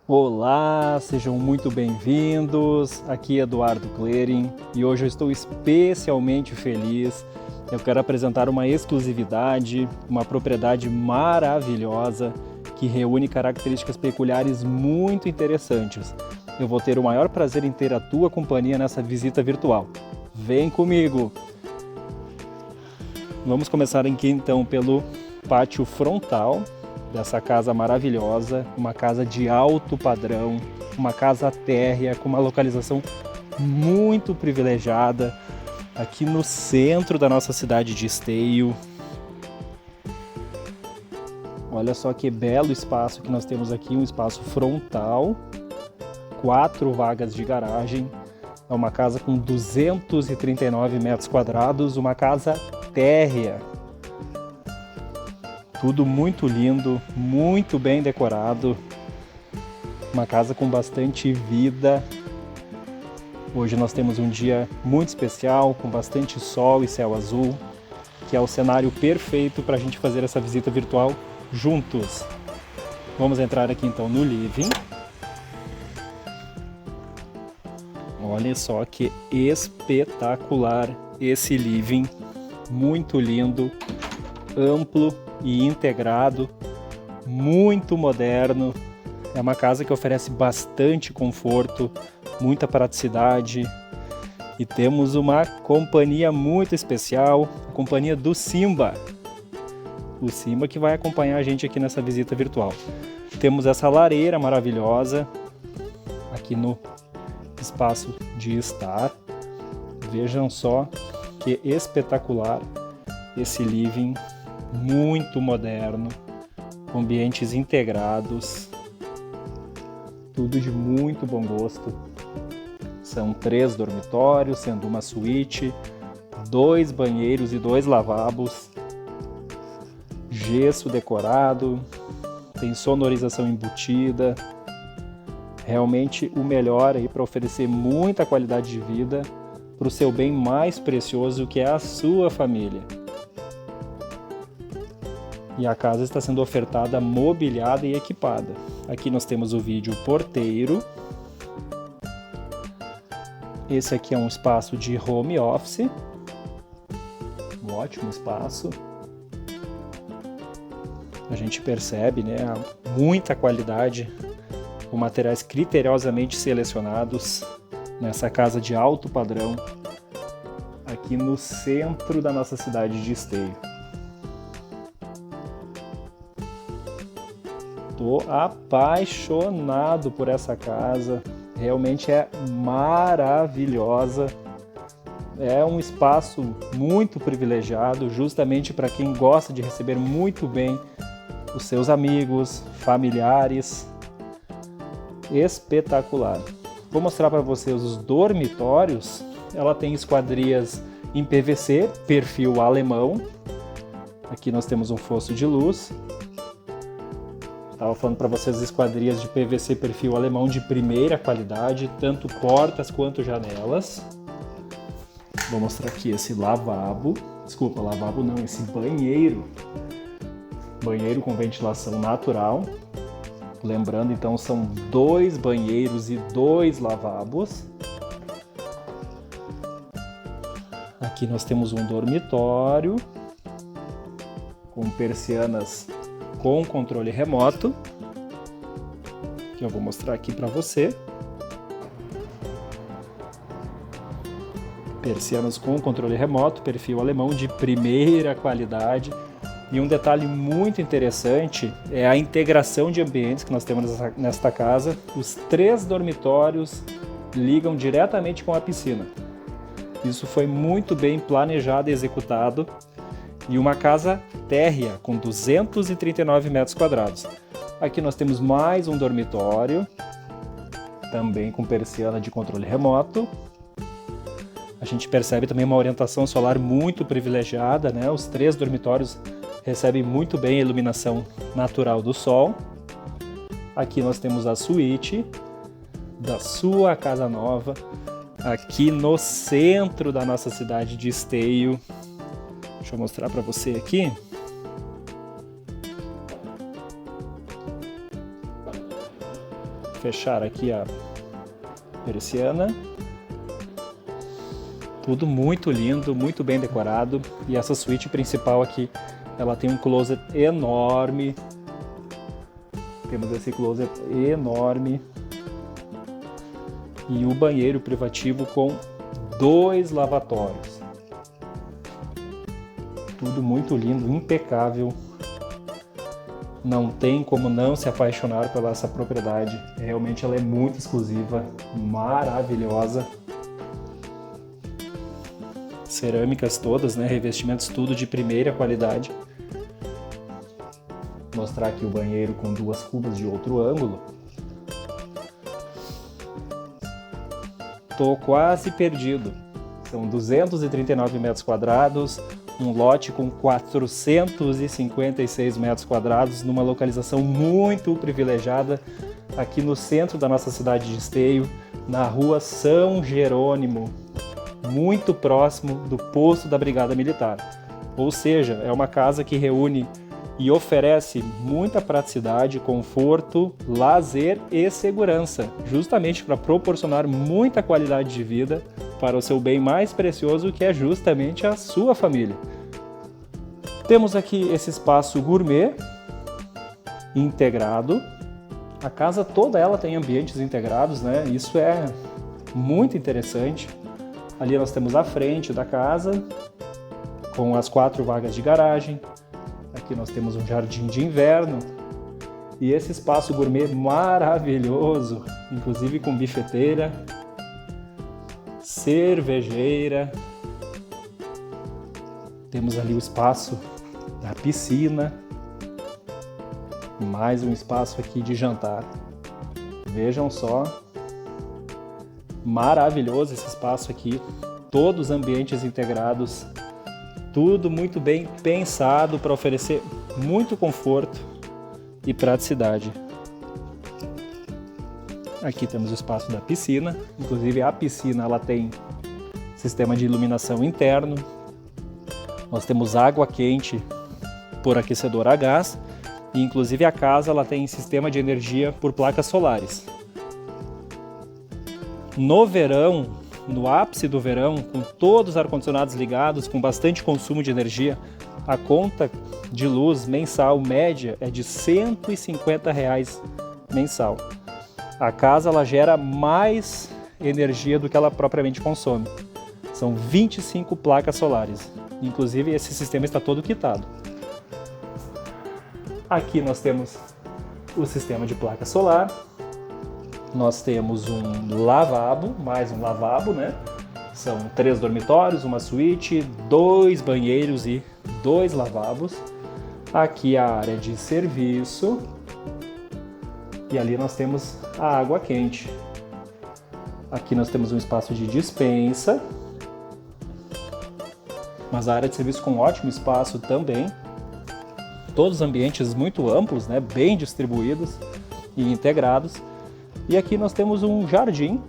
Olá, sejam muito bem-vindos. Aqui é Eduardo Clerin e hoje eu estou especialmente feliz. Eu quero apresentar uma exclusividade, uma propriedade maravilhosa que reúne características peculiares muito interessantes. Eu vou ter o maior prazer em ter a tua companhia nessa visita virtual. Vem comigo! Vamos começar aqui então pelo pátio frontal dessa casa maravilhosa, uma casa de alto padrão, uma casa térrea com uma localização muito privilegiada aqui no centro da nossa cidade de Esteio. Olha só que belo espaço que nós temos aqui, um espaço frontal, 4 vagas de garagem. É uma casa com 239 metros quadrados, uma casa térrea. Tudo muito lindo, muito bem decorado. Uma casa com bastante vida. Hoje nós temos um dia muito especial, com bastante sol e céu azul, que é o cenário perfeito para a gente fazer essa visita virtual juntos. Vamos entrar aqui então no living. Olha só que espetacular esse living, muito lindo, amplo e integrado, muito moderno. É uma casa que oferece bastante conforto, muita praticidade e temos uma companhia muito especial, a companhia do Simba. O Simba que vai acompanhar a gente aqui nessa visita virtual. Temos essa lareira maravilhosa aqui no espaço de estar. Vejam só que espetacular esse living, muito moderno, com ambientes integrados, tudo de muito bom gosto. São 3 dormitórios, sendo uma suíte, 2 banheiros e 2 lavabos, gesso decorado, tem sonorização embutida, realmente o melhor aí para oferecer muita qualidade de vida para o seu bem mais precioso, que é a sua família. E a casa está sendo ofertada mobiliada e equipada. Aqui nós temos o vídeo porteiro. Esse aqui é um espaço de home office. Um ótimo espaço. A gente percebe, né, muita qualidade, com materiais criteriosamente selecionados nessa casa de alto padrão, aqui no centro da nossa cidade de Esteio. Tô apaixonado por essa casa, realmente é maravilhosa. É um espaço muito privilegiado, justamente para quem gosta de receber muito bem os seus amigos, familiares. Espetacular. Vou mostrar para vocês os dormitórios. Ela tem esquadrias em PVC, perfil alemão. Aqui nós temos um fosso de luz. Estava falando para vocês esquadrias de PVC perfil alemão de primeira qualidade, tanto portas quanto janelas. Vou mostrar aqui esse lavabo. Desculpa, lavabo não, esse banheiro. Banheiro com ventilação natural. Lembrando, então, são 2 banheiros e 2 lavabos. Aqui nós temos um dormitório com persianas com controle remoto, que eu vou mostrar aqui para você. Persianas com controle remoto, perfil alemão de primeira qualidade. E um detalhe muito interessante é a integração de ambientes que nós temos nesta casa. Os 3 dormitórios ligam diretamente com a piscina. Isso foi muito bem planejado e executado. E uma casa térrea com 239 metros quadrados. Aqui nós temos mais um dormitório, também com persiana de controle remoto. A gente percebe também uma orientação solar muito privilegiada, né? Os 3 dormitórios recebem muito bem a iluminação natural do sol. Aqui nós temos a suíte da sua casa nova, aqui no centro da nossa cidade de Esteio. Deixa eu mostrar para você aqui. fechar aqui a persiana. Tudo muito lindo, muito bem decorado. E essa suíte principal aqui, ela tem um closet enorme. Temos esse closet enorme. E o banheiro privativo com 2 lavatórios. Tudo muito lindo, impecável. Não tem como não se apaixonar pela essa propriedade. Realmente ela é muito exclusiva, maravilhosa. Cerâmicas todas, né? Revestimentos tudo de primeira qualidade. Vou mostrar aqui o banheiro com 2 cubas de outro ângulo. Tô quase perdido. São 239 metros quadrados, um lote com 456 metros quadrados, numa localização muito privilegiada, aqui no centro da nossa cidade de Esteio, na rua São Jerônimo, muito próximo do posto da Brigada Militar. Ou seja, é uma casa que reúne e oferece muita praticidade, conforto, lazer e segurança, justamente para proporcionar muita qualidade de vida para o seu bem mais precioso, que é justamente a sua família. Temos aqui esse espaço gourmet integrado. A casa toda ela tem ambientes integrados, né? Isso é muito interessante. Ali nós temos a frente da casa, com as 4 vagas de garagem. Aqui nós temos um jardim de inverno e esse espaço gourmet maravilhoso, inclusive com bifeteira, cervejeira. Temos ali o espaço da piscina, mais um espaço aqui de jantar. Vejam só, maravilhoso esse espaço aqui, todos os ambientes integrados. Tudo muito bem pensado para oferecer muito conforto e praticidade. Aqui temos o espaço da piscina, inclusive a piscina ela tem sistema de iluminação interno. Nós temos água quente por aquecedor a gás e inclusive a casa ela tem sistema de energia por placas solares. No verão, no ápice do verão, com todos os ar-condicionados ligados, com bastante consumo de energia, a conta de luz mensal média é de R$ 150 mensal. A casa ela gera mais energia do que ela propriamente consome. São 25 placas solares. Inclusive esse sistema está todo quitado. Aqui nós temos o sistema de placa solar. Nós temos um lavabo, mais um lavabo, né? São 3 dormitórios, uma suíte, 2 banheiros e 2 lavabos. Aqui a área de serviço. E ali nós temos a água quente. Aqui nós temos um espaço de despensa. Mas a área de serviço com ótimo espaço também. Todos os ambientes muito amplos, né? Bem distribuídos e integrados. E aqui nós temos um jardim.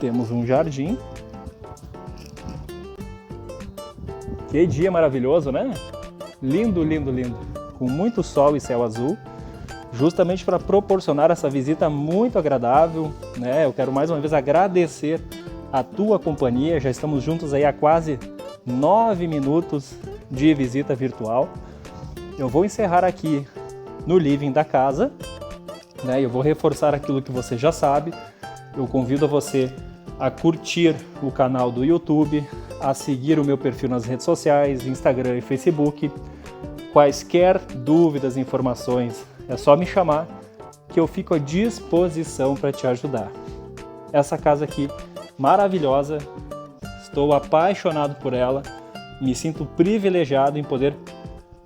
Temos um jardim. Que dia maravilhoso, né? Lindo, lindo, lindo. Com muito sol e céu azul. Justamente para proporcionar essa visita muito agradável, né? Eu quero mais uma vez agradecer a tua companhia. Já estamos juntos aí há quase 9 minutos de visita virtual. Eu vou encerrar aqui no living da casa. Eu vou reforçar aquilo que você já sabe. Eu convido você a curtir o canal do YouTube, a seguir o meu perfil nas redes sociais, Instagram e Facebook. Quaisquer dúvidas, informações, é só me chamar que eu fico à disposição para te ajudar. Essa casa aqui, maravilhosa, estou apaixonado por ela, me sinto privilegiado em poder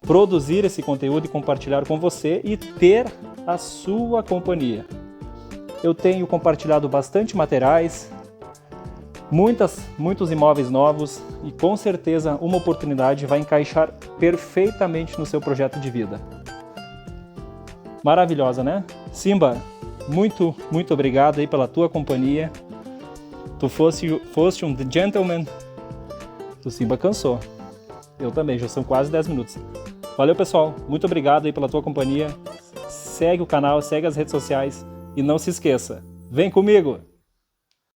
produzir esse conteúdo e compartilhar com você e ter a sua companhia. Eu tenho compartilhado bastante materiais, muitos imóveis novos e com certeza uma oportunidade vai encaixar perfeitamente no seu projeto de vida. Maravilhosa, né? Simba, muito obrigado aí pela tua companhia. Tu foste um gentleman. O Simba cansou. Eu também, já são quase 10 minutos. Valeu, pessoal. Muito obrigado aí pela tua companhia. segue o canal, segue as redes sociais e não se esqueça, vem comigo!